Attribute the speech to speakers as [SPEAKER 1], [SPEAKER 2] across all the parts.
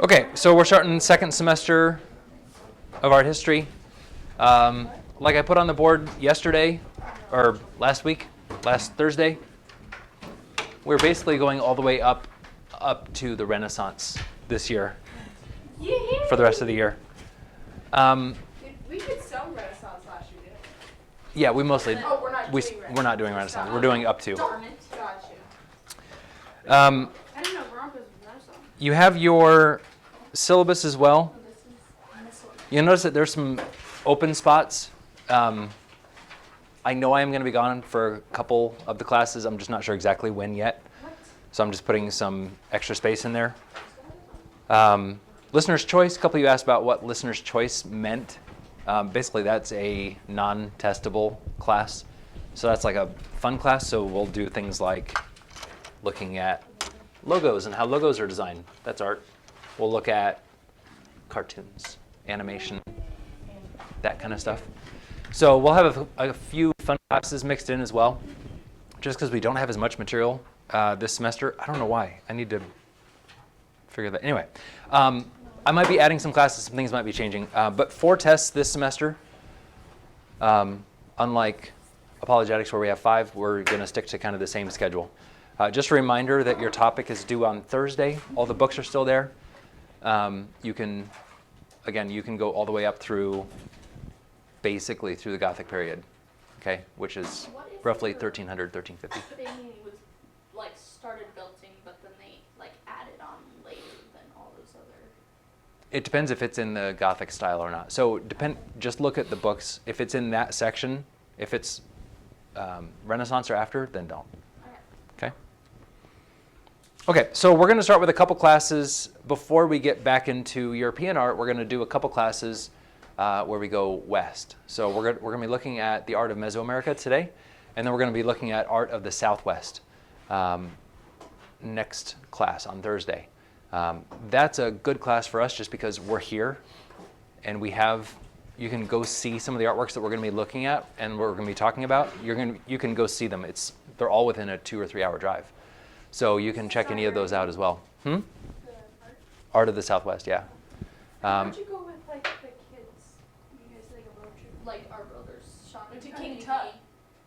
[SPEAKER 1] Okay, so we're starting the second semester of art history. Like I put on the board yesterday, or last Thursday, we're basically going all the way up to the Renaissance this year for the rest of the year.
[SPEAKER 2] We did some Renaissance last year, didn't we?
[SPEAKER 1] Yeah, we mostly.
[SPEAKER 2] Oh, we're not doing Renaissance.
[SPEAKER 1] We're not doing Renaissance. We're doing up to.
[SPEAKER 2] Darn it. Gotcha.
[SPEAKER 3] I didn't know Broncos was Renaissance.
[SPEAKER 1] You have your syllabus as well. You'll notice that there's some open spots. I know I am going to be gone for a couple of the classes. I'm just not sure exactly when yet. So I'm just putting some extra space in there. Listener's choice, a couple of you asked about what listener's choice meant. Basically, that's a non-testable class. So that's like a fun class. So we'll do things like looking at logos and how logos are designed. That's art. We'll look at cartoons, animation, that kind of stuff. So we'll have a few fun classes mixed in as well, just because we don't have as much material this semester. I don't know why. I need to figure that. Anyway, I might be adding some classes. Some things might be changing. But 4 tests this semester. Unlike apologetics where we have 5, we're going to stick to kind of the same schedule. Just a reminder that your topic is due on Thursday. All the books are still there. You can go all the way up through, basically through the Gothic period, okay, which is roughly 1300, 1350.
[SPEAKER 3] Thing was like started building, but then they like added on later than all those other.
[SPEAKER 1] It depends if it's in the Gothic style or not. So just look at the books. If it's in that section, if it's Renaissance or after, then don't. Okay. Okay, so we're going to start with a couple classes. Before we get back into European art, we're going to do a couple classes where we go west. So we're going to be looking at the art of Mesoamerica today, and then we're going to be looking at art of the Southwest next class on Thursday. That's a good class for us just because we're here, and you can go see some of the artworks that we're going to be looking at and we're going to be talking about. You can go see them. They're all within a 2 or 3 hour drive. So you can check any of those out as well. Art of the Southwest, yeah.
[SPEAKER 2] Where'd you go with like the kids? You guys like a road trip?
[SPEAKER 3] Like our brothers shot
[SPEAKER 2] Went to
[SPEAKER 3] in
[SPEAKER 2] King
[SPEAKER 3] King
[SPEAKER 2] Tut.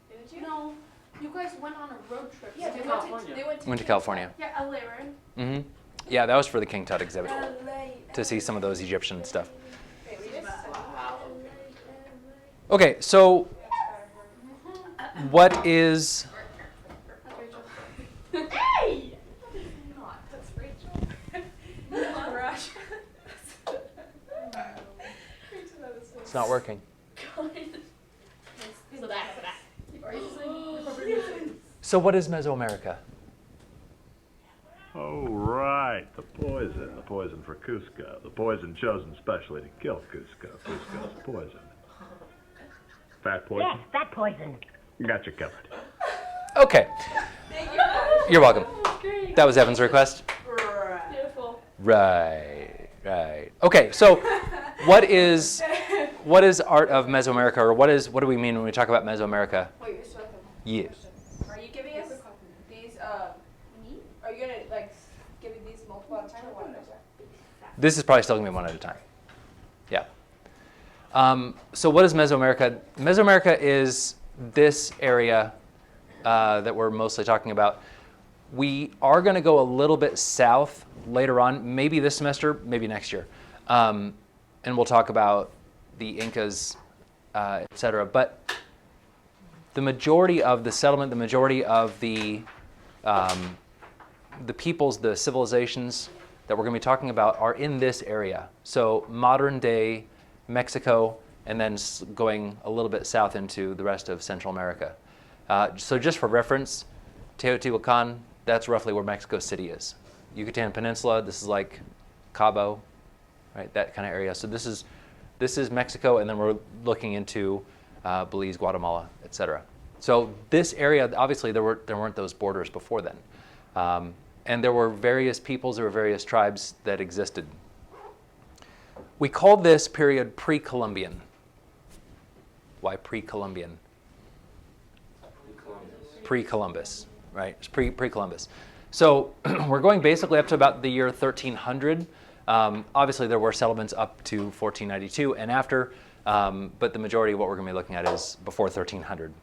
[SPEAKER 2] Didn't you?
[SPEAKER 3] No, you guys went on a road trip.
[SPEAKER 2] Yeah,
[SPEAKER 3] to
[SPEAKER 2] they
[SPEAKER 3] California.
[SPEAKER 2] went to
[SPEAKER 1] Went to
[SPEAKER 2] King
[SPEAKER 1] California.
[SPEAKER 2] Tut. Yeah, LA, right?
[SPEAKER 1] Yeah, that was for the King Tut exhibit,
[SPEAKER 2] LA.
[SPEAKER 1] to see some of those Egyptian stuff.
[SPEAKER 2] Wait, we just wow.
[SPEAKER 1] Okay, so what is...
[SPEAKER 2] Hey! Not. That's Rachel. Rush.
[SPEAKER 1] It's not working.
[SPEAKER 3] So that.
[SPEAKER 1] So what is Mesoamerica?
[SPEAKER 4] Oh, right. The poison for Cusco. The poison chosen specially to kill Cusco. Cusco's poison. Fat poison?
[SPEAKER 5] Yes, fat poison.
[SPEAKER 4] Got you covered.
[SPEAKER 1] Okay,
[SPEAKER 2] Thank you.
[SPEAKER 1] you're welcome.
[SPEAKER 2] Great.
[SPEAKER 1] That was Evan's request.
[SPEAKER 2] Beautiful.
[SPEAKER 1] Right. Okay, so what is art of Mesoamerica, or what do we mean when we talk about Mesoamerica?
[SPEAKER 2] Wait, you're still
[SPEAKER 1] Yeah.
[SPEAKER 2] Are you giving us these, are you gonna like give me these multiple at a time or one at a time?
[SPEAKER 1] This is probably still gonna be one at a time. Yeah. So what is Mesoamerica? Mesoamerica is this area that we're mostly talking about. We are going to go a little bit south later on, maybe this semester, maybe next year. And we'll talk about the Incas, et cetera. But the majority of the settlement, the majority of the peoples, the civilizations that we're going to be talking about are in this area. So modern day Mexico, and then going a little bit south into the rest of Central America. So just for reference, Teotihuacan, that's roughly where Mexico City is. Yucatan Peninsula, this is like Cabo, right? That kind of area. So this is Mexico, and then we're looking into Belize, Guatemala, et cetera. So this area, obviously, there weren't those borders before then, and there were various peoples, there were various tribes that existed. We call this period pre-Columbian. Why pre-Columbian? Pre-Columbus, right? It's pre-Columbus. So we're going basically up to about the year 1300. Obviously, there were settlements up to 1492 and after, but the majority of what we're going to be looking at is before 1300.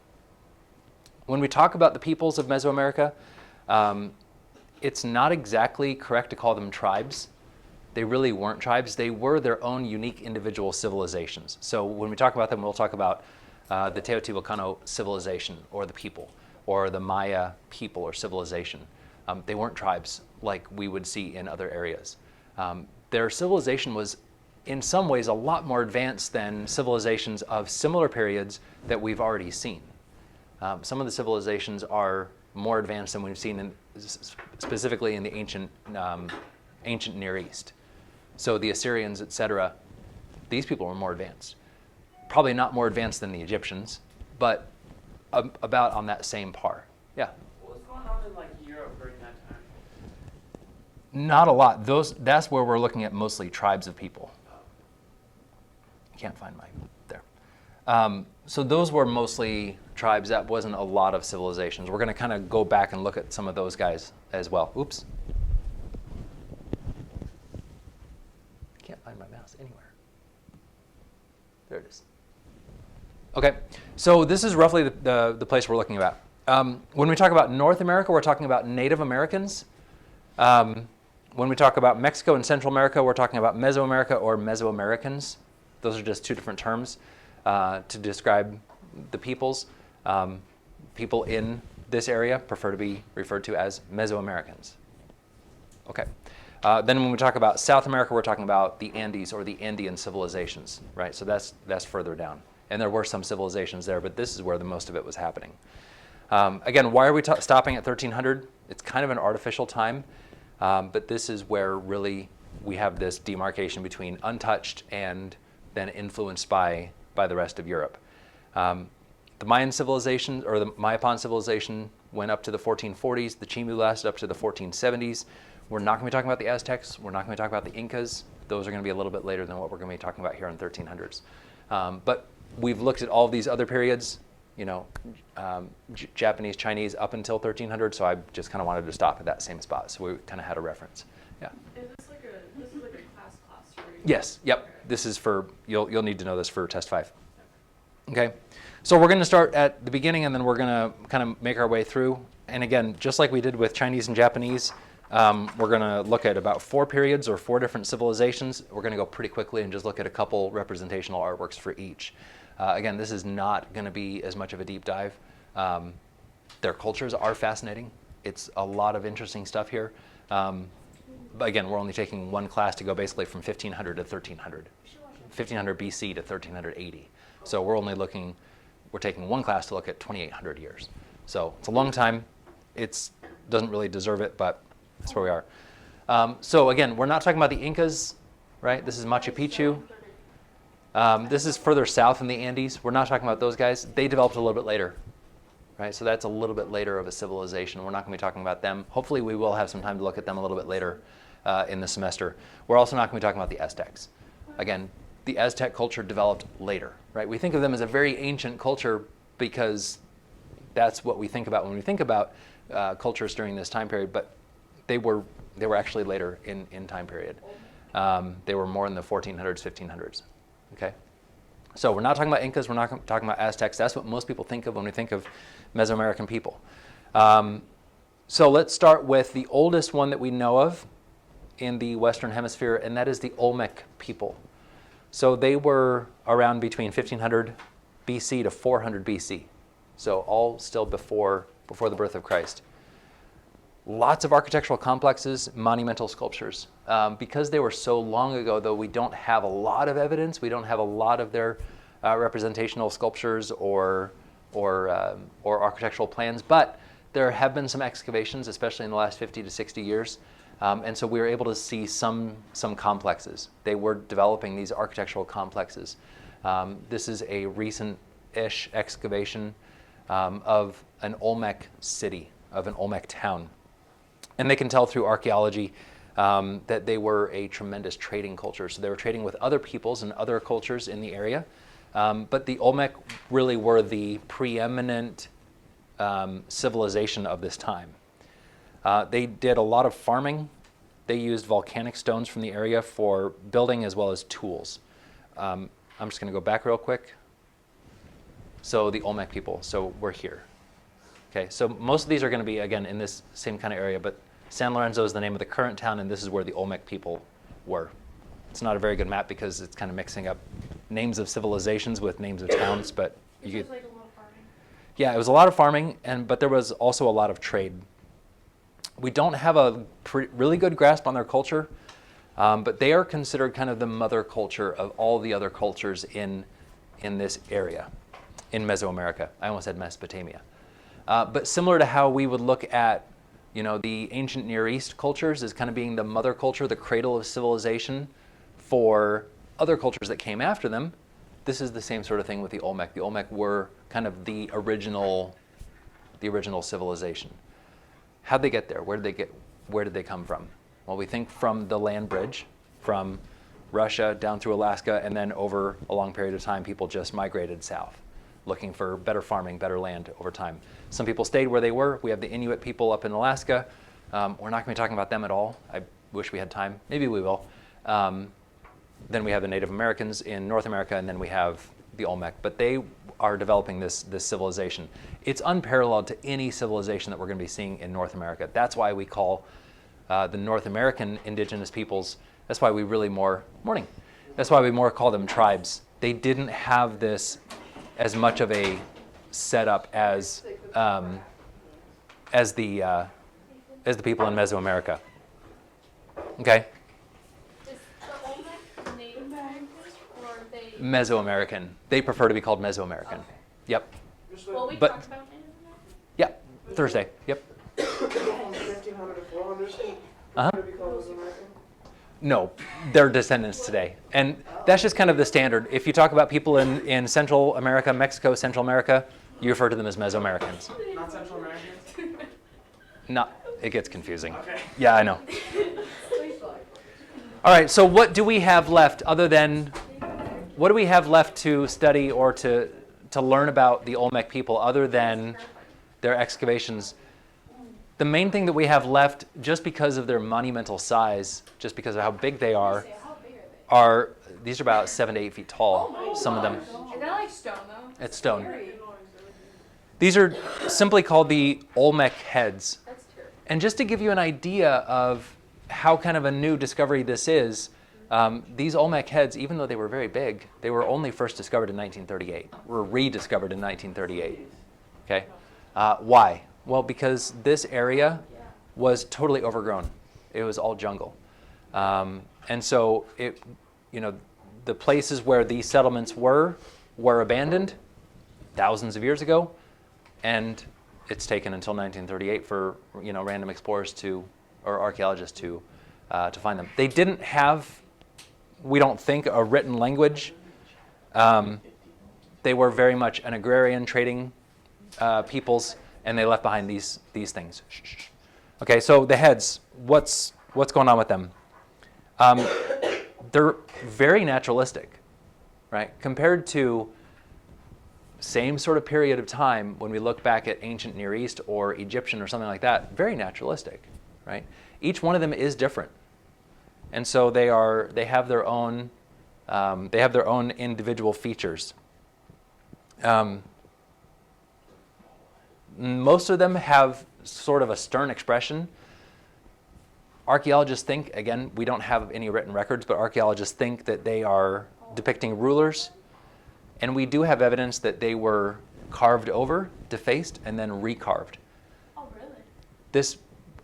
[SPEAKER 1] When we talk about the peoples of Mesoamerica, it's not exactly correct to call them tribes. They really weren't tribes. They were their own unique individual civilizations. So when we talk about them, we'll talk about the Teotihuacano civilization, or the people, or the Maya people or civilization. They weren't tribes like we would see in other areas. Their civilization was, in some ways, a lot more advanced than civilizations of similar periods that we've already seen. Some of the civilizations are more advanced than we've seen, specifically in the ancient Near East. So the Assyrians, etc., these people were more advanced. Probably not more advanced than the Egyptians, but about on that same par. Yeah?
[SPEAKER 5] What was going on in like Europe during that time?
[SPEAKER 1] Not a lot. That's where we're looking at mostly tribes of people. Can't find my there. So those were mostly tribes. That wasn't a lot of civilizations. We're going to kind of go back and look at some of those guys as well. Oops. Can't find my mouse anywhere. There it is. Okay, so this is roughly the place we're looking at. When we talk about North America, we're talking about Native Americans. When we talk about Mexico and Central America, we're talking about Mesoamerica or Mesoamericans. Those are just two different terms to describe the peoples. People in this area prefer to be referred to as Mesoamericans. Okay. Then when we talk about South America, we're talking about the Andes or the Andean civilizations, right? So that's further down. And there were some civilizations there, but this is where the most of it was happening. Again, why are we stopping at 1300? It's kind of an artificial time, but this is where really we have this demarcation between untouched and then influenced by the rest of Europe. The Mayan civilization, or the Mayapan civilization, went up to the 1440s. The Chimu lasted up to the 1470s. We're not going to be talking about the Aztecs. We're not going to be talking about the Incas. Those are going to be a little bit later than what we're going to be talking about here in 1300s. But we've looked at all of these other periods, Japanese, Chinese, up until 1300. So I just kind of wanted to stop at that same spot. So we kind of had a reference. Yeah.
[SPEAKER 3] Is this like a class for you?
[SPEAKER 1] Yes. Yep. This is for you'll need to know this for test 5. Okay. So we're going to start at the beginning, and then we're going to kind of make our way through. And again, just like we did with Chinese and Japanese, we're going to look at about 4 periods or 4 different civilizations. We're going to go pretty quickly and just look at a couple representational artworks for each. Again, this is not going to be as much of a deep dive. Their cultures are fascinating. It's a lot of interesting stuff here. But again, we're only taking one class to go basically from 1500 to 1300, 1500 BC to 1380. So we're taking one class to look at 2800 years. So it's a long time. It doesn't really deserve it, but that's where we are. So again, we're not talking about the Incas, right? This is Machu Picchu. This is further south in the Andes. We're not talking about those guys. They developed a little bit later, right? So that's a little bit later of a civilization. We're not going to be talking about them. Hopefully we will have some time to look at them a little bit later in the semester. We're also not going to be talking about the Aztecs. Again, the Aztec culture developed later, right? We think of them as a very ancient culture because that's what we think about when we think about cultures during this time period, but they were actually later in time period. They were more in the 1400s, 1500s. Okay, so we're not talking about Incas. We're not talking about Aztecs. That's what most people think of when we think of Mesoamerican people. So let's start with the oldest one that we know of in the Western Hemisphere, and that is the Olmec people. So they were around between 1500 BC to 400 BC. So all still before the birth of Christ. Lots of architectural complexes, monumental sculptures. Because they were so long ago, though, we don't have a lot of evidence. We don't have a lot of their representational sculptures or architectural plans, but there have been some excavations, especially in the last 50 to 60 years. And so we were able to see some complexes. They were developing these architectural complexes. This is a recent-ish excavation of an Olmec city, of an Olmec town. And they can tell through archaeology that they were a tremendous trading culture. So they were trading with other peoples and other cultures in the area. But the Olmec really were the preeminent civilization of this time. They did a lot of farming. They used volcanic stones from the area for building as well as tools. I'm just going to go back real quick. So the Olmec people, so we're here. Okay, so most of these are going to be, again, in this same kind of area, but San Lorenzo is the name of the current town, and this is where the Olmec people were. It's not a very good map because it's kind of mixing up names of civilizations with names of towns, but you
[SPEAKER 3] It
[SPEAKER 1] could,
[SPEAKER 3] was like a lot of farming.
[SPEAKER 1] yeah, it was a lot of farming, but there was also a lot of trade. We don't have a really good grasp on their culture, but they are considered kind of the mother culture of all the other cultures in this area, in Mesoamerica. I almost said Mesopotamia. But similar to how we would look at, the ancient Near East cultures as kind of being the mother culture, the cradle of civilization for other cultures that came after them, this is the same sort of thing with the Olmec. The Olmec were kind of the original civilization. How'd they get there? Where did they come from? Well, we think from the land bridge, from Russia down through Alaska, and then over a long period of time, people just migrated south, looking for better farming, better land over time. Some people stayed where they were. We have the Inuit people up in Alaska. We're not going to be talking about them at all. I wish we had time. Maybe we will. Then we have the Native Americans in North America, and then we have the Olmec. But they are developing this civilization. It's unparalleled to any civilization that we're going to be seeing in North America. That's why we call the North American indigenous peoples, that's why we really that's why we more call them tribes. They didn't have this as much of a setup as the people in Mesoamerica. Okay,
[SPEAKER 3] Is the Olmec Native American or are they?
[SPEAKER 1] Mesoamerican. They prefer to be called Mesoamerican.
[SPEAKER 3] Okay.
[SPEAKER 1] Yep.
[SPEAKER 3] Well, we
[SPEAKER 1] But-
[SPEAKER 3] talked about Native American.
[SPEAKER 1] Yep. Thursday. Yep.
[SPEAKER 5] From 1500 to 400.
[SPEAKER 1] Uh-huh.
[SPEAKER 5] Would it be called Mesoamerican?
[SPEAKER 1] No, they're descendants today. And that's just kind of the standard. If you talk about people in Central America, Mexico, Central America, you refer to them as Mesoamericans.
[SPEAKER 5] Not Central Americans?
[SPEAKER 1] It gets confusing.
[SPEAKER 5] Okay.
[SPEAKER 1] Yeah, I know. All right, so what do we have left what do we have left to study or to learn about the Olmec people other than their excavations? The main thing that we have left, just because of their monumental size, just because of how big they
[SPEAKER 2] How big are they?
[SPEAKER 1] these are about 7 to 8 feet tall, some of them.
[SPEAKER 2] Is that like stone though?
[SPEAKER 1] It's stone.
[SPEAKER 2] Scary.
[SPEAKER 1] These are simply called the Olmec heads.
[SPEAKER 3] That's terrible.
[SPEAKER 1] And just to give you an idea of how kind of a new discovery this is, these Olmec heads, even though they were very big, they were only first discovered in 1938, were rediscovered in 1938. Okay? Why? Well, because this area was totally overgrown. It was all jungle. And so the places where these settlements were abandoned thousands of years ago, and it's taken until 1938 for random explorers or archaeologists to find them. They didn't have, we don't think, a written language. They were very much an agrarian trading peoples, and they left behind these things. Okay, so the heads, what's going on with them? They're very naturalistic, right? Compared to same sort of period of time when we look back at ancient Near East or Egyptian or something like that, very naturalistic, right? Each one of them is different, and so they have their own individual features. Most of them have sort of a stern expression. Archaeologists think, again, we don't have any written records, but archaeologists think that they are depicting rulers. And we do have evidence that they were carved over, defaced, and then recarved.
[SPEAKER 3] Oh, really?
[SPEAKER 1] This,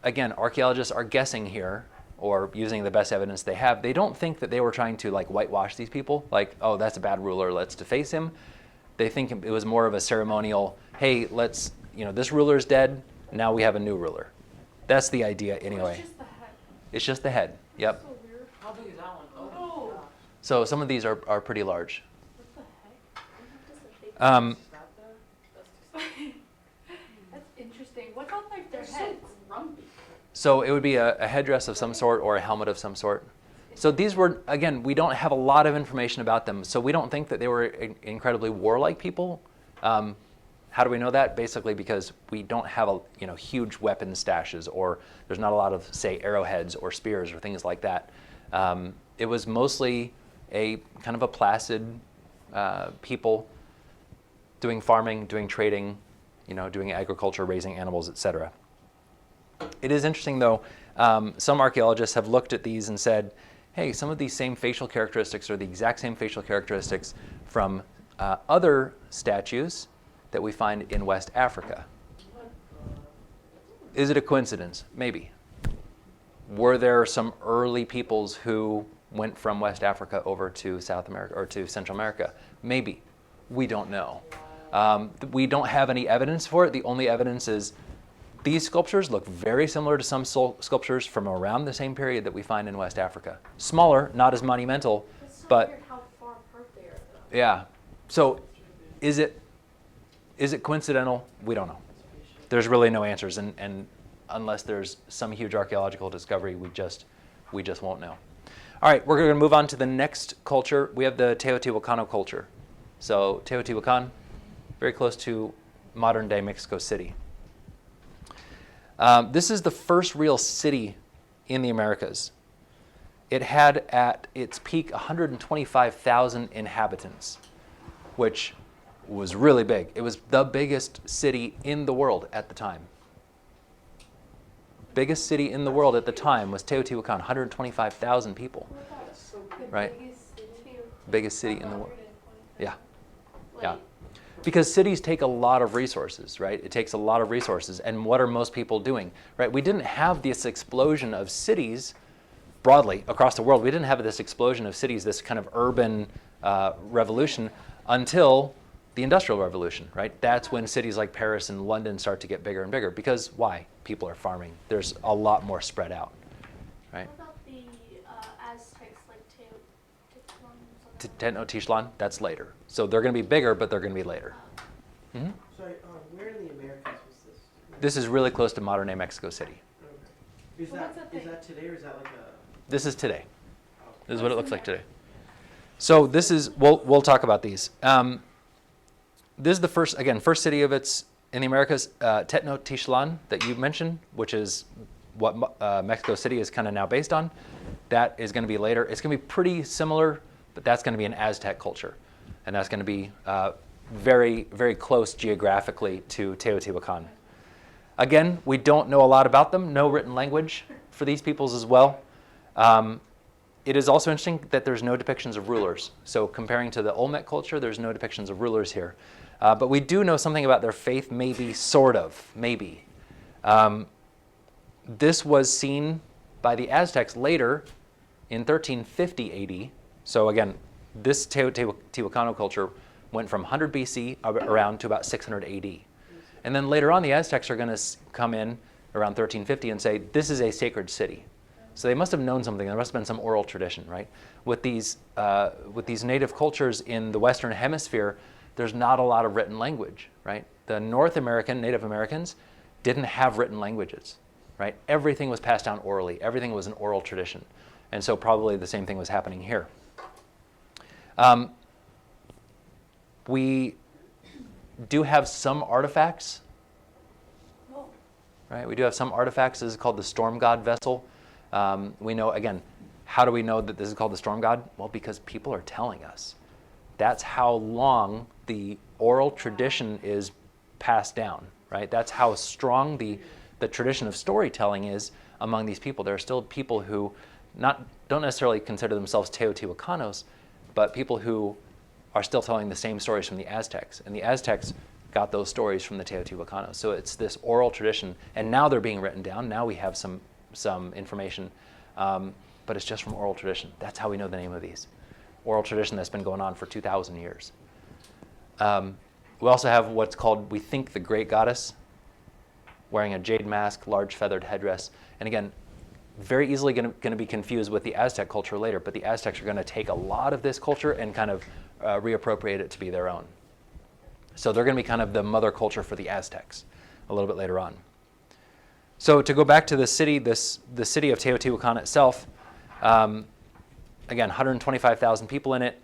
[SPEAKER 1] again, archaeologists are guessing here, or using the best evidence they have. They don't think that they were trying to whitewash these people, like, oh, that's a bad ruler, let's deface him. They think it was more of a ceremonial, hey, this ruler's dead, now we have a new ruler. That's the idea anyway.
[SPEAKER 3] It's just the head.
[SPEAKER 1] It's just the head, yep.
[SPEAKER 3] So weird.
[SPEAKER 5] How big is that one? Oh.
[SPEAKER 1] So some of these are pretty large.
[SPEAKER 3] What the heck?
[SPEAKER 2] That's interesting. What about like their
[SPEAKER 3] They're so
[SPEAKER 2] heads?
[SPEAKER 3] grumpy.
[SPEAKER 1] So it would be a headdress of some sort or a helmet of some sort. So these were, again, we don't have a lot of information about them, so we don't think that they were incredibly warlike people. How do we know that? Basically because we don't have huge weapon stashes, or there's not a lot of, say, arrowheads or spears or things like that. It was mostly a kind of a placid people doing farming, doing trading, doing agriculture, raising animals, etc. It is interesting, though, some archaeologists have looked at these and said, hey, some of these same facial characteristics are the exact same facial characteristics from other statues that we find in West Africa. Is it a coincidence? Maybe. Were there some early peoples who went from West Africa over to South America or to Central America? Maybe. We don't know. We don't have any evidence for it. The only evidence is these sculptures look very similar to some sculptures from around the same period that we find in West Africa. Smaller, not as monumental,
[SPEAKER 3] It's so
[SPEAKER 1] but
[SPEAKER 3] weird how far apart they are, though.
[SPEAKER 1] yeah. So is it coincidental? We don't know. There's really no answers, and unless there's some huge archaeological discovery, we just won't know. All right, we're going to move on to the next culture. We have the Teotihuacano culture. So Teotihuacan, very close to modern-day Mexico City. This is the first real city in the Americas. It had at its peak 125,000 inhabitants, which was really big. It was the biggest city in the world at the time. Biggest city in the world at the time was Teotihuacan, 125,000 people. Right? Biggest city in the world. Yeah. Yeah. Because cities take a lot of resources, right? It takes a lot of resources. And what are most people doing, right? We didn't have this explosion of cities broadly across the world. We didn't have this explosion of cities, this kind of urban revolution until the Industrial Revolution, right? That's when cities like Paris and London start to get bigger and bigger. Because why? People are farming. There's a lot more spread out, right?
[SPEAKER 3] What about the Aztecs, like Tenochtitlan?
[SPEAKER 1] Tenochtitlan, that's later. So they're going to be bigger, but they're going to be later.
[SPEAKER 5] Sorry, where in the Americas was this?
[SPEAKER 1] This is really close to modern-day Mexico City.
[SPEAKER 5] Okay. Is
[SPEAKER 2] So what's that thing?
[SPEAKER 5] that today or is that like a?
[SPEAKER 1] This is today. This is what it looks like today. So this is, we'll talk about these. This is the first city of its in the Americas, Tenochtitlan that you mentioned, which is what Mexico City is kind of now based on. That is going to be later. It's going to be pretty similar, but that's going to be an Aztec culture. And that's going to be very, very close geographically to Teotihuacan. Again, we don't know a lot about them. No written language for these peoples as well. It is also interesting that there's no depictions of rulers. So comparing to the Olmec culture, there's no depictions of rulers here. But we do know something about their faith, maybe, sort of, maybe. This was seen by the Aztecs later in 1350 AD. So again, this Teotihuacano culture went from 100 BC around to about 600 AD. And then later on, the Aztecs are going to come in around 1350 and say, this is a sacred city. So they must have known something. There must have been some oral tradition, right? With these native cultures in the Western Hemisphere, there's not a lot of written language, right? The North American Native Americans didn't have written languages, right? Everything was passed down orally. Everything was an oral tradition. And so probably the same thing was happening here. We do have some artifacts, right? We do have some artifacts. This is called the Storm God vessel. We know, again, how do we know that this is called the Storm God? Well, because people are telling us. That's how long the oral tradition is passed down, right? That's how strong the tradition of storytelling is among these people. There are still people who don't necessarily consider themselves Teotihuacanos, but people who are still telling the same stories from the Aztecs. And the Aztecs got those stories from the Teotihuacanos. So it's this oral tradition, and now they're being written down. Now we have some information, but it's just from oral tradition. That's how we know the name of these. Oral tradition that's been going on for 2,000 years. We also have what's called, we think, the Great Goddess, wearing a jade mask, large feathered headdress. And again, very easily going to be confused with the Aztec culture later, but the Aztecs are going to take a lot of this culture and kind of reappropriate it to be their own. So they're going to be kind of the mother culture for the Aztecs a little bit later on. So to go back to the city, the city of Teotihuacan itself, again, 125,000 people in it.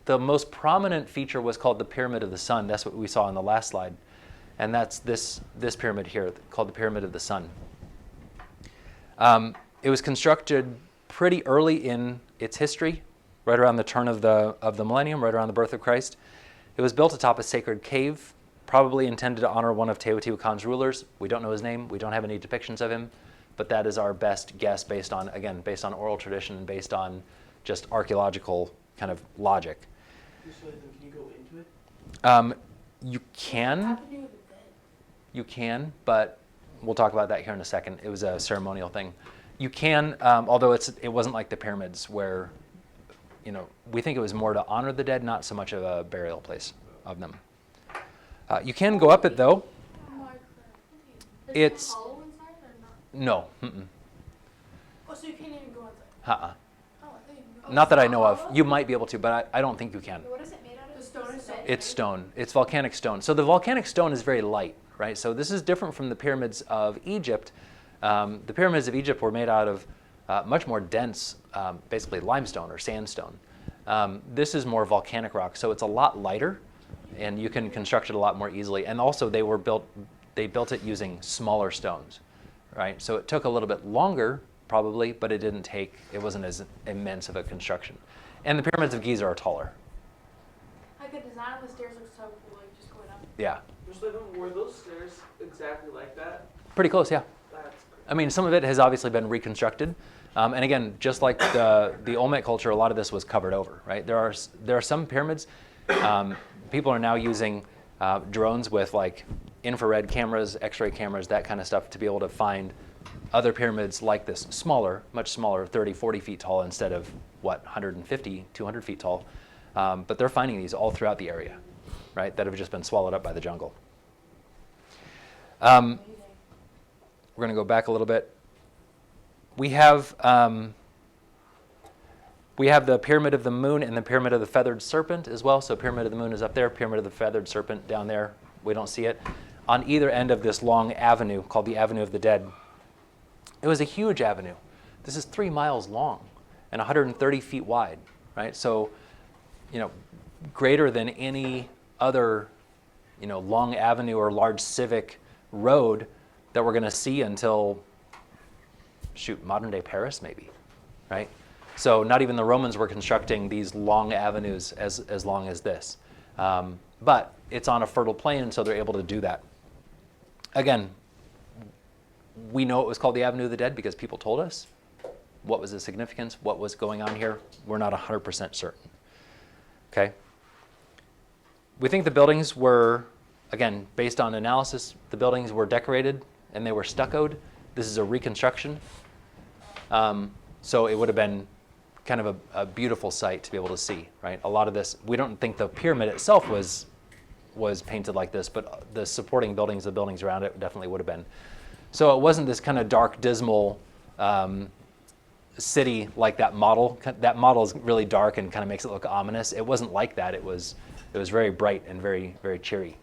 [SPEAKER 1] the most prominent feature was called the Pyramid of the Sun. That's what we saw in the last slide. And that's this pyramid here called the Pyramid of the Sun. It was constructed pretty early in its history, right around the turn of the millennium, right around the birth of Christ. It was built atop a sacred cave, probably intended to honor one of Teotihuacan's rulers. We don't know his name. We don't have any depictions of him, but that is our best guess based on oral tradition, based on just archaeological kind of logic.
[SPEAKER 5] So then can you go into it?
[SPEAKER 1] You can, but we'll talk about that here in a second. It was a ceremonial thing. You can, although it wasn't like the pyramids where, we think it was more to honor the dead, not so much of a burial place of them. You can go up it though. It's
[SPEAKER 3] hollow inside or not?
[SPEAKER 1] no, mm-mm.
[SPEAKER 3] Oh, so you can't even go inside.
[SPEAKER 1] Uh-uh.
[SPEAKER 3] Oh, I think you can go.
[SPEAKER 1] Not that I know of. You might be able to, but I don't think you can.
[SPEAKER 2] What is it made out of?
[SPEAKER 3] The stone is
[SPEAKER 1] It's stone. It's volcanic stone. So the volcanic stone is very light, right? So this is different from the pyramids of Egypt. The pyramids of Egypt were made out of much more dense, basically limestone or sandstone. This is more volcanic rock, so it's a lot lighter, and you can construct it a lot more easily. And also, they built it using smaller stones, right? So it took a little bit longer, probably, but it wasn't as immense of a construction. And the pyramids of Giza are taller.
[SPEAKER 3] Like the design of the stairs looks so cool, like just going up.
[SPEAKER 1] Yeah,
[SPEAKER 5] Were those stairs exactly like that?
[SPEAKER 1] pretty close, yeah.
[SPEAKER 5] That's crazy.
[SPEAKER 1] I mean, some of it has obviously been reconstructed. And again, just like the Olmec culture, a lot of this was covered over, right? There are some pyramids. People are now using drones with like infrared cameras, X-ray cameras, that kind of stuff to be able to find other pyramids like this, much smaller, 30, 40 feet tall instead of, 150, 200 feet tall. But they're finding these all throughout the area, right, that have just been swallowed up by the jungle. We're going to go back a little bit. We have the Pyramid of the Moon and the Pyramid of the Feathered Serpent as well. So Pyramid of the Moon is up there, Pyramid of the Feathered Serpent down there. We don't see it. On either end of this long avenue called the Avenue of the Dead. It was a huge avenue. This is 3 miles long and 130 feet wide, right? So, greater than any other, long avenue or large civic road that we're going to see until, modern day Paris maybe, right? So not even the Romans were constructing these long avenues as long as this. But it's on a fertile plain, so they're able to do that. Again, we know it was called the Avenue of the Dead because people told us. What was the significance? What was going on here? We're not 100% certain. Okay? We think the buildings were, again, based on analysis, the buildings were decorated and they were stuccoed. This is a reconstruction. So it would have been kind of a beautiful sight to be able to see, right? A lot of this, we don't think the pyramid itself was painted like this, but the supporting buildings, the buildings around it definitely would have been. So it wasn't this kind of dark, dismal city like that model. That model is really dark and kind of makes it look ominous. It wasn't like that. It was very bright and very, very cheery.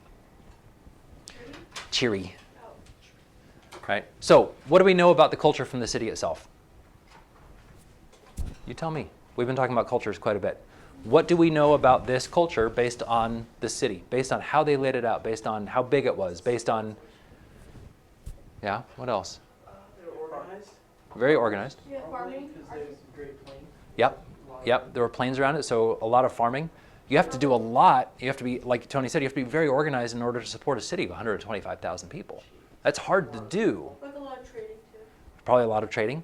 [SPEAKER 1] Cheery. Right? So what do we know about the culture from the city itself? You tell me. We've been talking about cultures quite a bit. What do we know about this culture based on the city, based on how they laid it out, based on how big it was, based on, yeah, what else?
[SPEAKER 5] They're organized.
[SPEAKER 1] Very organized.
[SPEAKER 3] Yeah, farming.
[SPEAKER 5] Because there's a great plain.
[SPEAKER 1] Yep. There were plains around it, so a lot of farming. You have to do a lot. You have to be, like Tony said, you have to be very organized in order to support a city of 125,000 people. That's hard to do.
[SPEAKER 3] Like a lot of trading too.
[SPEAKER 1] Probably a lot of trading.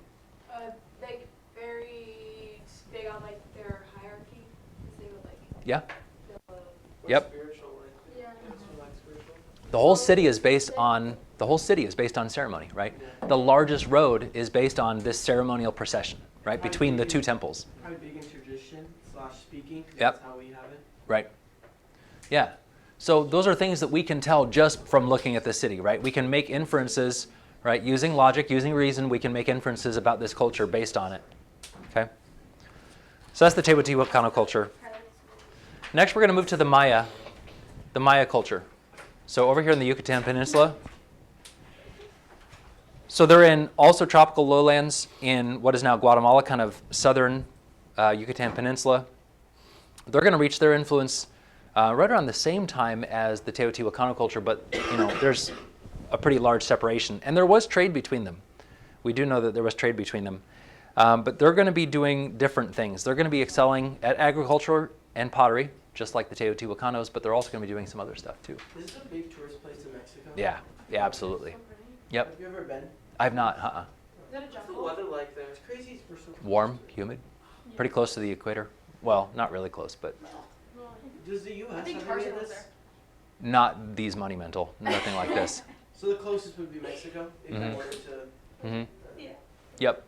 [SPEAKER 2] Like very big on like their hierarchy. 'Cause they would like.
[SPEAKER 1] Yeah.
[SPEAKER 5] Like
[SPEAKER 1] Yep.
[SPEAKER 5] Spiritual, like,
[SPEAKER 3] Yeah.
[SPEAKER 5] like spiritual.
[SPEAKER 1] The whole city is based on ceremony, right? The largest road is based on this ceremonial procession, right, between the two temples.
[SPEAKER 5] Probably big in tradition / speaking. 'Cause
[SPEAKER 1] Yep.
[SPEAKER 5] That's how we have it.
[SPEAKER 1] Right. Yeah. So those are things that we can tell just from looking at the city, right? We can make inferences, right? Using logic, using reason, we can make inferences about this culture based on it. Okay? So that's the Teotihuacano culture. Next, we're going to move to the Maya culture. So over here in the Yucatan Peninsula. So they're in also tropical lowlands in what is now Guatemala, kind of southern Yucatan Peninsula. they're going to reach their influence right around the same time as the Teotihuacano culture, but there's a pretty large separation. And there was trade between them. We do know that there was trade between them. But they're going to be doing different things. They're going to be excelling at agriculture and pottery, just like the Teotihuacanos, but they're also going to be doing some other stuff too.
[SPEAKER 5] Is this a big tourist place in Mexico?
[SPEAKER 1] Yeah, absolutely. Yep.
[SPEAKER 5] Have you ever been?
[SPEAKER 1] I've not,
[SPEAKER 2] Is that a
[SPEAKER 5] What's the
[SPEAKER 2] jungle?
[SPEAKER 5] weather like there? It's crazy. We're so
[SPEAKER 1] Warm, humid, pretty close to the equator. Well, not really close, but
[SPEAKER 5] Does the U.S.
[SPEAKER 2] I think
[SPEAKER 5] have any
[SPEAKER 2] Tarzan
[SPEAKER 5] of
[SPEAKER 2] was
[SPEAKER 5] this?
[SPEAKER 2] there.
[SPEAKER 1] not these monumental, nothing like this.
[SPEAKER 5] So the closest would be Mexico if you
[SPEAKER 1] Mhm.
[SPEAKER 5] wanted to.
[SPEAKER 1] hmm
[SPEAKER 2] Yeah.
[SPEAKER 1] Yep.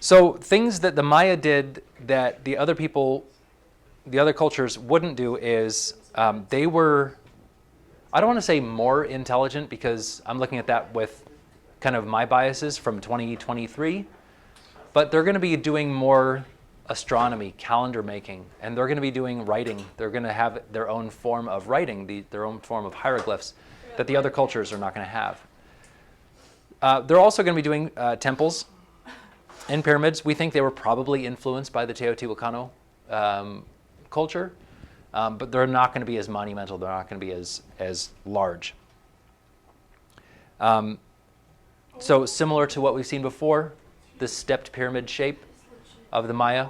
[SPEAKER 1] So things that the Maya did that the other people, the other cultures wouldn't do is they were, I don't want to say more intelligent because I'm looking at that with kind of my biases from 2023, but they're going to be doing more astronomy, calendar making, and they're going to be doing writing. They're going to have their own form of writing, their own form of hieroglyphs that the other cultures are not going to have. They're also going to be doing temples and pyramids. We think they were probably influenced by the Teotihuacano culture, but they're not going to be as monumental. They're not going to be as large. So similar to what we've seen before, the stepped pyramid shape of the Maya.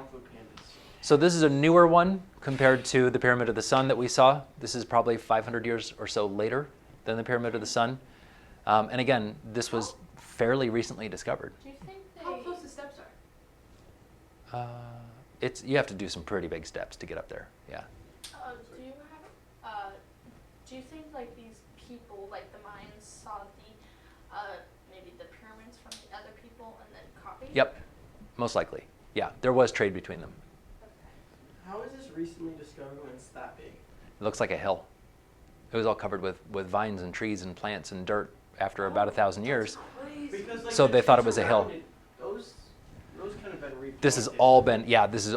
[SPEAKER 1] So this is a newer one compared to the Pyramid of the Sun that we saw. This is probably 500 years or so later than the Pyramid of the Sun. And again, this was fairly recently discovered.
[SPEAKER 3] Do you think they?
[SPEAKER 2] How close the steps are?
[SPEAKER 1] You have to do some pretty big steps to get up there. Yeah.
[SPEAKER 3] Do you have? Do you think like these people, like the Mayans, saw the maybe the pyramids from the other people and then copied?
[SPEAKER 1] Yep. Most likely. Yeah. There was trade between them.
[SPEAKER 5] How is this recently discovered when it's that big?
[SPEAKER 1] It looks like a hill. It was all covered with vines and trees and plants and dirt after about 1,000 years.
[SPEAKER 5] Because, like,
[SPEAKER 1] So
[SPEAKER 5] the
[SPEAKER 1] they thought it
[SPEAKER 5] trees
[SPEAKER 1] was a hill.
[SPEAKER 5] around it, Those kind of been replanted.
[SPEAKER 1] This has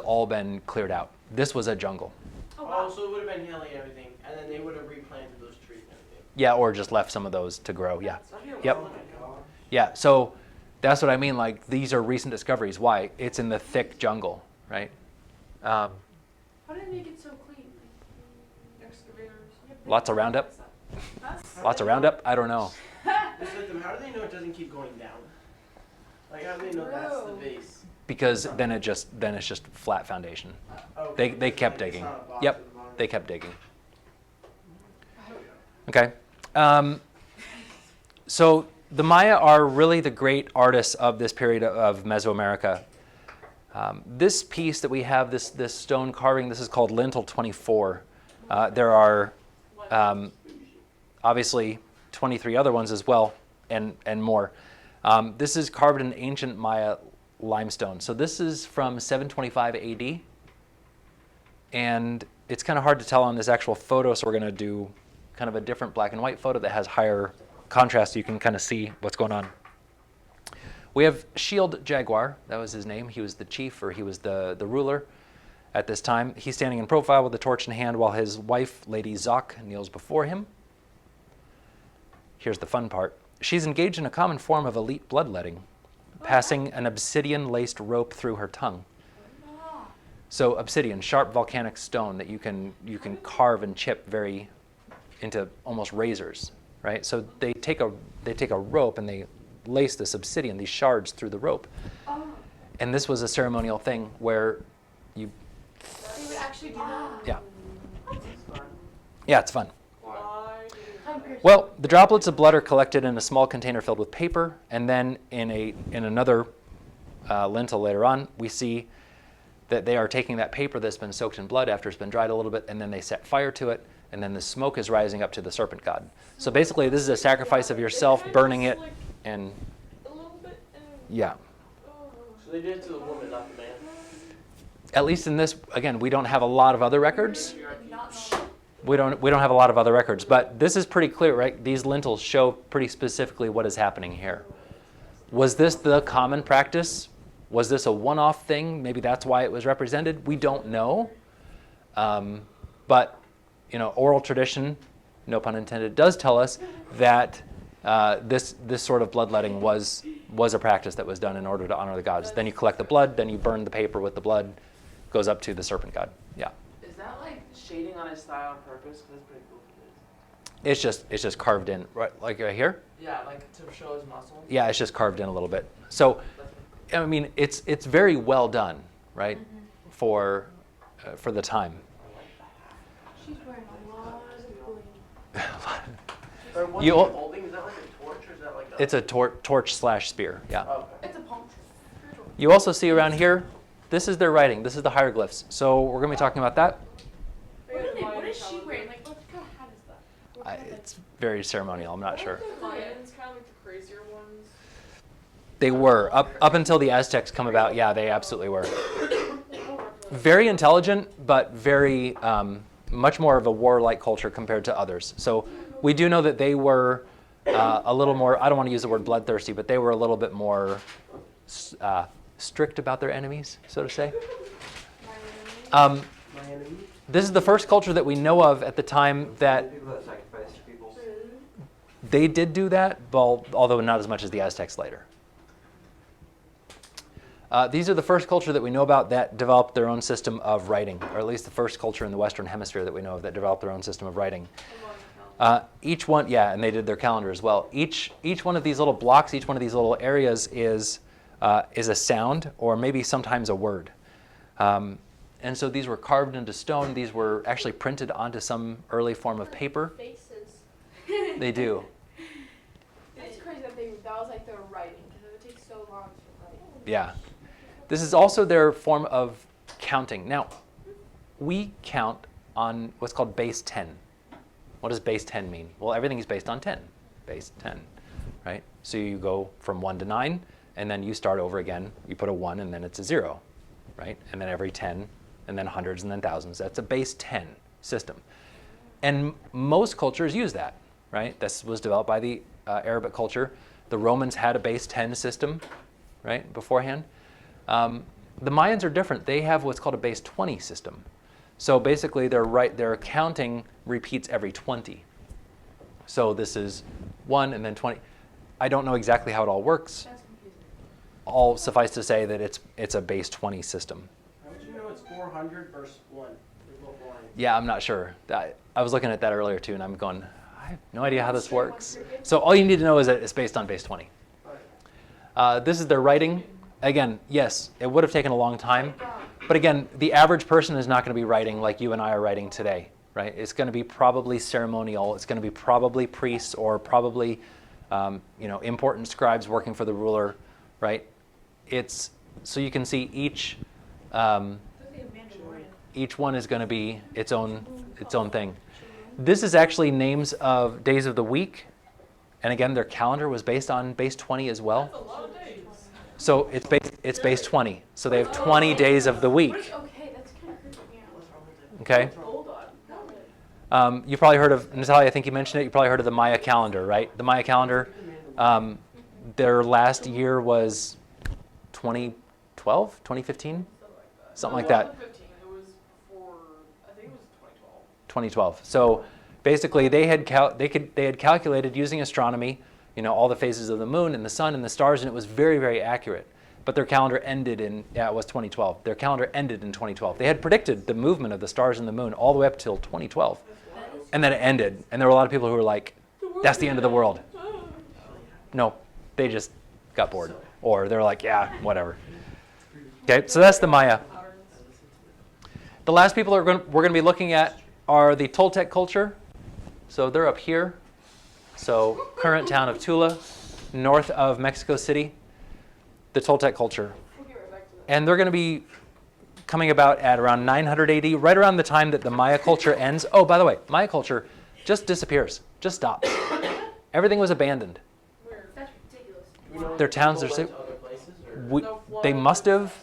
[SPEAKER 1] all been cleared out. This was a jungle.
[SPEAKER 2] Oh wow.
[SPEAKER 5] Oh, so it would have been hilly and everything, and then they would have replanted those trees and everything.
[SPEAKER 1] Yeah, or just left some of those to grow. Yeah. Yep.
[SPEAKER 5] Oh my god.
[SPEAKER 1] Yeah. So that's what I mean. Like these are recent discoveries. Why? It's in the thick jungle, right?
[SPEAKER 2] How did they make it so clean? Excavators.
[SPEAKER 1] Lots of Roundup.
[SPEAKER 2] Huh?
[SPEAKER 1] Lots of Roundup. I don't know.
[SPEAKER 5] Just like them, how do they know it doesn't keep going down? Like, how do they know that's the
[SPEAKER 2] Bro.
[SPEAKER 5] base?
[SPEAKER 1] Because then it's just flat foundation.
[SPEAKER 5] Okay,
[SPEAKER 1] They
[SPEAKER 5] because,
[SPEAKER 1] kept
[SPEAKER 5] like, it's
[SPEAKER 1] digging.
[SPEAKER 5] not a box
[SPEAKER 1] Yep.
[SPEAKER 5] at the bottom.
[SPEAKER 1] They kept digging. Okay. So the Maya are really the great artists of this period of Mesoamerica. This piece that we have, this stone carving, this is called lintel 24. There are obviously 23 other ones as well, and more. This is carved in ancient Maya limestone. So this is from 725 AD, and it's kind of hard to tell on this actual photo, so we're going to do kind of a different black and white photo that has higher contrast so you can kind of see what's going on. We have Shield Jaguar. That was his name. He was the chief, or he was the ruler at this time. He's standing in profile with a torch in hand while his wife, Lady Zoc, kneels before him. Here's the fun part. She's engaged in a common form of elite bloodletting, passing an obsidian-laced rope through her tongue. So obsidian, sharp volcanic stone that you can carve and chip very into almost razors, right? So they take a rope and they lace this obsidian, these shards, through the rope.
[SPEAKER 2] Oh.
[SPEAKER 1] And this was a ceremonial thing where you,
[SPEAKER 2] They would actually do that.
[SPEAKER 1] yeah,
[SPEAKER 5] It's fun.
[SPEAKER 1] yeah, it's fun.
[SPEAKER 2] Tongue piercing.
[SPEAKER 1] Well, the droplets of blood are collected in a small container filled with paper, and then in another lintel later on, we see that they are taking that paper that's been soaked in blood after it's been dried a little bit, and then they set fire to it, and then the smoke is rising up to the serpent god. So basically, this is a sacrifice of yourself, burning it, and
[SPEAKER 2] A little bit.
[SPEAKER 1] yeah.
[SPEAKER 5] So they did it to the woman, not the man.
[SPEAKER 1] At least in this, again, we don't have a lot of other records.
[SPEAKER 3] Not know.
[SPEAKER 1] We don't have a lot of other records, but this is pretty clear, right? These lintels show pretty specifically what is happening here. Was this the common practice? Was this a one-off thing? Maybe that's why it was represented. We don't know. But oral tradition, no pun intended, does tell us that this sort of bloodletting was a practice that was done in order to honor the gods. Then you collect the blood, then you burn the paper with the blood, goes up to the serpent god. Yeah.
[SPEAKER 6] Is that like shading on his thigh on purpose? 'Cause that's pretty cool. If it
[SPEAKER 1] It's just carved in, right, like right here.
[SPEAKER 6] is. Yeah, like to show his muscle.
[SPEAKER 1] Yeah, it's just carved in a little bit. So, I mean, it's very well done, right, for the time.
[SPEAKER 2] She's wearing a lot of bling.
[SPEAKER 5] Or what's
[SPEAKER 1] You
[SPEAKER 5] he
[SPEAKER 1] al-
[SPEAKER 5] holding? Is that like a torch or is that like a?
[SPEAKER 1] It's a torch/spear. Yeah.
[SPEAKER 5] Oh, okay.
[SPEAKER 2] It's a palm tree.
[SPEAKER 1] You also see around here, this is their writing. This is the hieroglyphs. So we're going to be talking about that.
[SPEAKER 3] What is she wearing? Like, what kind of hat is that?
[SPEAKER 1] It's very ceremonial. I'm not sure.
[SPEAKER 6] Mayans kind of like the crazier ones.
[SPEAKER 1] They were up until the Aztecs come about. Yeah, they absolutely were. Very intelligent, but very much more of a warlike culture compared to others. So we do know that they were a little more. I don't want to use the word bloodthirsty, but they were a little bit more strict about their enemies, so to say.
[SPEAKER 5] My enemy.
[SPEAKER 1] This is the first culture that we know of at the time that
[SPEAKER 7] People that sacrifice people.
[SPEAKER 1] they did do that, well, although not as much as the Aztecs later. These are the first culture that we know about that developed their own system of writing, or at least the first culture in the Western Hemisphere that we know of that developed their own system of writing. Each one, yeah, and they did their calendar as well. Each one of these little blocks, each one of these little areas is a sound, or maybe sometimes a word. And so these were carved into stone. These were actually printed onto some early form of paper.
[SPEAKER 3] Faces.
[SPEAKER 1] They do.
[SPEAKER 2] It's crazy that that was like their writing because it would take so long to write.
[SPEAKER 1] Yeah. This is also their form of counting. Now, we count on what's called base 10. What does base 10 mean? Well, everything is based on 10. Base 10, right? So you go from 1 to 9, and then you start over again. You put a 1, and then it's a 0, right? And then every 10, and then hundreds, and then thousands. That's a base 10 system. And most cultures use that, right? This was developed by the Arabic culture. The Romans had a base 10 system, right, beforehand. The Mayans are different. They have what's called a base 20 system. So basically, their counting repeats every 20. So this is 1 and then 20. I don't know exactly how it all works.
[SPEAKER 2] That's confusing.
[SPEAKER 1] All suffice to say that it's a base 20 system.
[SPEAKER 5] How would you know it's 400 versus 1? They're both lines.
[SPEAKER 1] Yeah, I'm not sure. I was looking at that earlier too, and I'm going, I have no idea how this works. So all you need to know is that it's based on base 20. This is their writing. Again, yes, it would have taken a long time. But again, the average person is not going to be writing like you and I are writing today, right? It's going to be probably ceremonial. It's going to be probably priests or probably important scribes working for the ruler, right? It's so you can see each one is going to be its own thing. This is actually names of days of the week, and again, their calendar was based on base 20 as well.
[SPEAKER 6] That's a lot of days.
[SPEAKER 1] So it's base 20. So they have 20 days of the week.
[SPEAKER 2] Okay, that's kind of creepy. Yeah.
[SPEAKER 5] What's wrong with it?
[SPEAKER 1] Okay.
[SPEAKER 6] Hold on.
[SPEAKER 1] You probably heard of, Natalia, I think you mentioned it, you probably heard of the Maya calendar, right? The Maya calendar, their last year was 2012, 2015? Something like that.
[SPEAKER 6] 2015. It was before. I think it was 2012.
[SPEAKER 1] 2012. So basically they had calculated using astronomy, all the phases of the moon and the sun and the stars, and it was very, very accurate. But their calendar ended it was 2012. Their calendar ended in 2012. They had predicted the movement of the stars and the moon all the way up till 2012. And then it ended. And there were a lot of people who were like, that's the end of the world. No, they just got bored. Or they're like, yeah, whatever. Okay, so that's the Maya. The last people we're going to be looking at are the Toltec culture. So they're up here. So current town of Tula, north of Mexico City, the Toltec culture.
[SPEAKER 2] We'll get right back to that.
[SPEAKER 1] And they're going to be coming about at around 900 AD, right around the time that the Maya culture ends. Oh, by the way, Maya culture just disappears, just stops. Everything was abandoned.
[SPEAKER 2] That's ridiculous.
[SPEAKER 5] Do we know if
[SPEAKER 1] Their towns
[SPEAKER 5] people
[SPEAKER 1] are
[SPEAKER 5] went
[SPEAKER 1] so-
[SPEAKER 5] to other places, or?
[SPEAKER 1] They must have,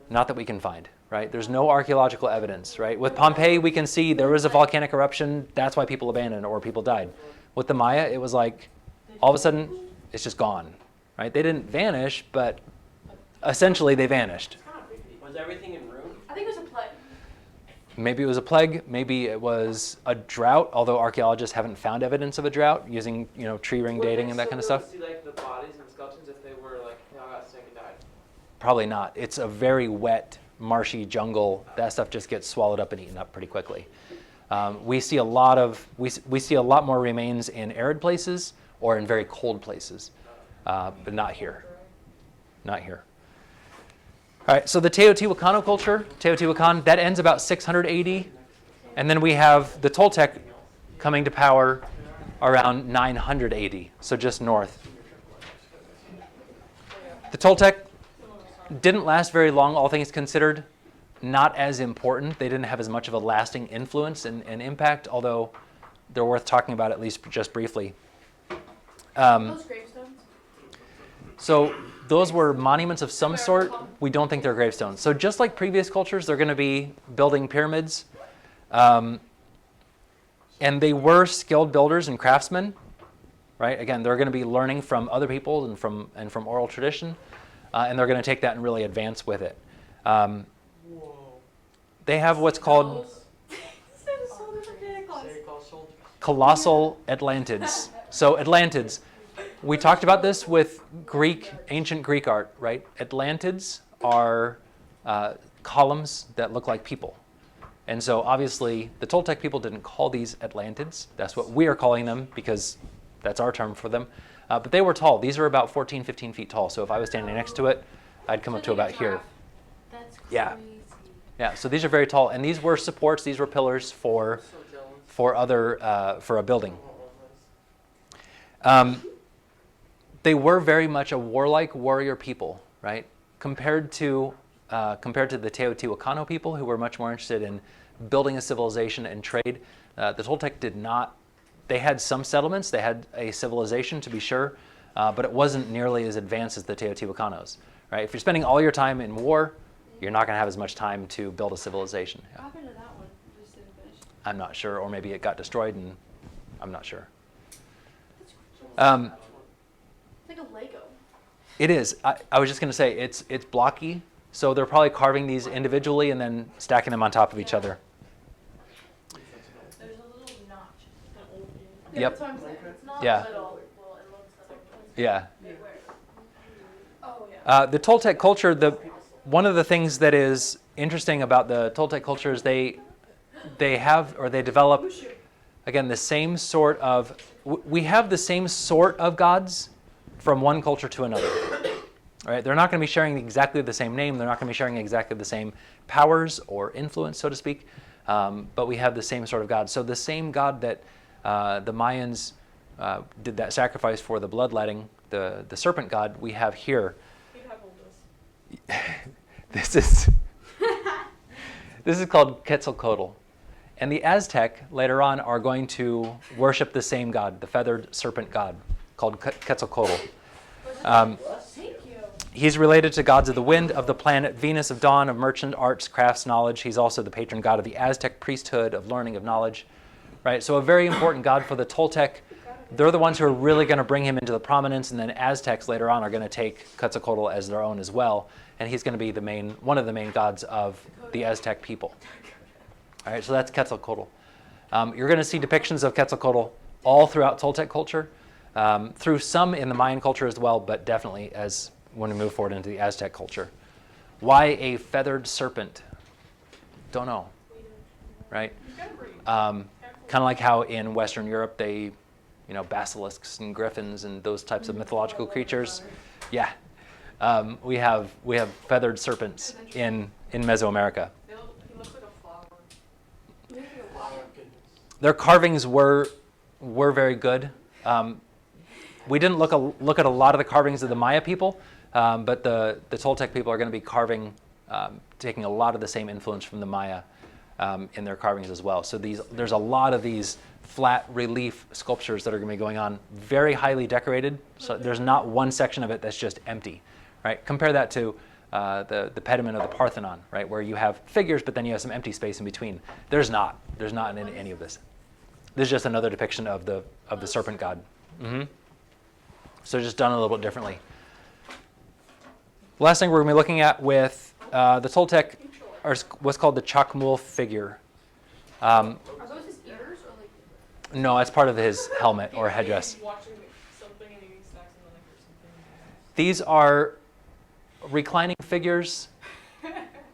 [SPEAKER 1] not that we can find, right? There's no archaeological evidence, right? With Pompeii, we can see there was a volcanic eruption. That's why people abandoned or people died. With the Maya, it was like, all of a sudden, it's just gone, right? They didn't vanish, but essentially they vanished.
[SPEAKER 5] Was everything in room?
[SPEAKER 2] I think it was a plague.
[SPEAKER 1] Maybe it was a plague. Maybe it was a drought, although archaeologists haven't found evidence of a drought using, tree ring dating and that kind of stuff.
[SPEAKER 6] See like the bodies and skeletons if they were like they all got sick and died.
[SPEAKER 1] Probably not. It's a very wet, marshy jungle, that stuff just gets swallowed up and eaten up pretty quickly. We see a lot more remains in arid places or in very cold places, but not here. Not here. All right, so the Teotihuacano culture, Teotihuacan, that ends about 600 AD. And then we have the Toltec coming to power around 900 AD, so just north. The Toltec didn't last very long, all things considered. Not as important. They didn't have as much of a lasting influence and impact, although they're worth talking about at least just briefly.
[SPEAKER 3] Those gravestones?
[SPEAKER 1] So those were monuments of some sort. We don't think they're gravestones. So just like previous cultures, they're going to be building pyramids. And they were skilled builders and craftsmen, right? Again, they're going to be learning from other people and from oral tradition, and they're going to take that and really advance with it. They have what's called colossal Atlantids. So Atlantids, we talked about this with ancient Greek art, right? Atlantids are columns that look like people. And so obviously the Toltec people didn't call these Atlantids. That's what we are calling them because that's our term for them. But they were tall. These are about 14, 15 feet tall. So if I was standing next to it, I'd come up to about here.
[SPEAKER 3] That's crazy.
[SPEAKER 1] Yeah. Yeah, so these are very tall. And these were supports, these were pillars for a building. They were very much a warlike warrior people, right? Compared to the Teotihuacano people, who were much more interested in building a civilization and trade. The Toltec did not. They had some settlements. They had a civilization, to be sure, but it wasn't nearly as advanced as the Teotihuacanos, right? If you're spending all your time in war, you're not going to have as much time to build a civilization.
[SPEAKER 3] What happened to that one? Just didn't finish.
[SPEAKER 1] I'm not sure, or maybe it got destroyed, and I'm not sure.
[SPEAKER 3] It's like a Lego.
[SPEAKER 1] It is. I was just going to say it's blocky, so they're probably carving these individually and then stacking them on top of each other.
[SPEAKER 3] There's a little notch.
[SPEAKER 1] Yep.
[SPEAKER 3] That's what I'm saying. It's not
[SPEAKER 1] Yeah.
[SPEAKER 3] little. Well, it looks little.
[SPEAKER 1] Yeah.
[SPEAKER 3] Oh, yeah.
[SPEAKER 1] The Toltec culture, one of the things that is interesting about the Toltec culture is they develop, again, the same sort of, we have the same sort of gods from one culture to another. Right? They're not going to be sharing exactly the same name. They're not going to be sharing exactly the same powers or influence, so to speak. But we have the same sort of God. So the same God that the Mayans did that sacrifice for the bloodletting, the serpent god, we have here. This is called Quetzalcoatl. And the Aztec later on are going to worship the same god, the feathered serpent god, called Quetzalcoatl.
[SPEAKER 3] Thank you.
[SPEAKER 1] He's related to gods of the wind, of the planet Venus, of dawn, of merchant arts, crafts, knowledge. He's also the patron god of the Aztec priesthood, of learning, of knowledge. Right? So a very important god for the Toltec. They're the ones who are really going to bring him into the prominence, and then Aztecs later on are going to take Quetzalcoatl as their own as well, and he's going to be one of the main gods of the Aztec people. All right, so that's Quetzalcoatl. You're going to see depictions of Quetzalcoatl all throughout Toltec culture, through some in the Mayan culture as well, but definitely as when we move forward into the Aztec culture. Why a feathered serpent? Don't know, right? Kind of like how in Western Europe they, basilisks and griffins and those types of mythological creatures. Yeah, we have feathered serpents in Mesoamerica.
[SPEAKER 6] He looks like a flower.
[SPEAKER 1] Their carvings were very good. We didn't look at a lot of the carvings of the Maya people, but the Toltec people are going to be carving, taking a lot of the same influence from the Maya in their carvings as well. So there's a lot of these flat relief sculptures that are going to be going on, very highly decorated. So there's not one section of it that's just empty, right? Compare that to the pediment of the Parthenon, right, where you have figures, but then you have some empty space in between. There's not in any of this. This is just another depiction of the serpent god. Mm-hmm. So just done a little bit differently. Last thing we're going to be looking at with the Toltec are what's called the Chacmul figure.
[SPEAKER 3] Are those his ears or like?
[SPEAKER 1] No, it's part of his helmet or headdress. These are reclining figures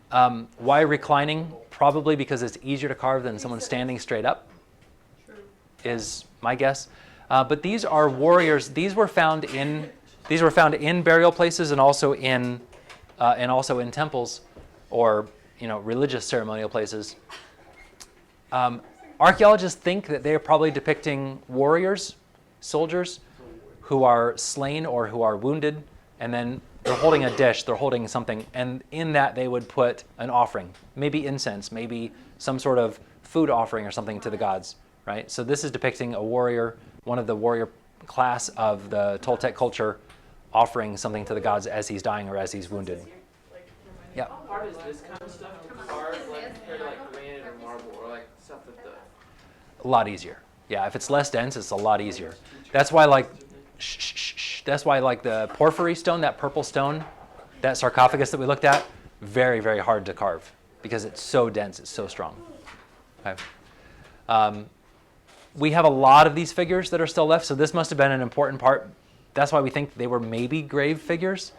[SPEAKER 1] Why reclining? Probably because it's easier to carve than someone standing straight up, is my guess. But these are warriors. These were found in burial places and also in temples or religious ceremonial places. Archaeologists think that they are probably depicting warriors, soldiers, who are slain or who are wounded, and then they're holding a dish, they're holding something, and in that they would put an offering, maybe incense, maybe some sort of food offering or something to the gods, right? So this is depicting a warrior, one of the warrior class of the Toltec culture, offering something to the gods as he's dying or as he's wounded. Yeah.
[SPEAKER 6] How hard is this kind of stuff to carve, like compared to like granite or marble or like stuff that the?
[SPEAKER 1] A lot easier. Yeah, if it's less dense, it's a lot easier. That's why that's why the porphyry stone, that purple stone, that sarcophagus that we looked at, very, very hard to carve because it's so dense, it's so strong. Okay. We have a lot of these figures that are still left, so this must have been an important part. That's why we think they were maybe grave figures.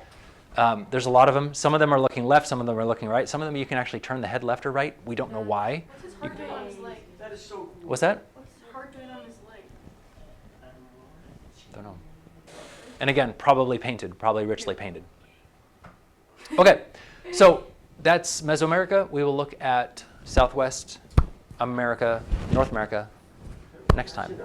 [SPEAKER 1] There's a lot of them. Some of them are looking left, some of them are looking right. Some of them you can actually turn the head left or right. We don't know why.
[SPEAKER 3] What's his heart doing on his leg?
[SPEAKER 5] That is so cool.
[SPEAKER 1] What's that?
[SPEAKER 3] What's his heart doing on his leg?
[SPEAKER 1] Don't know. And again, probably painted, probably richly painted. Okay, so that's Mesoamerica. We will look at Southwest America, North America next time.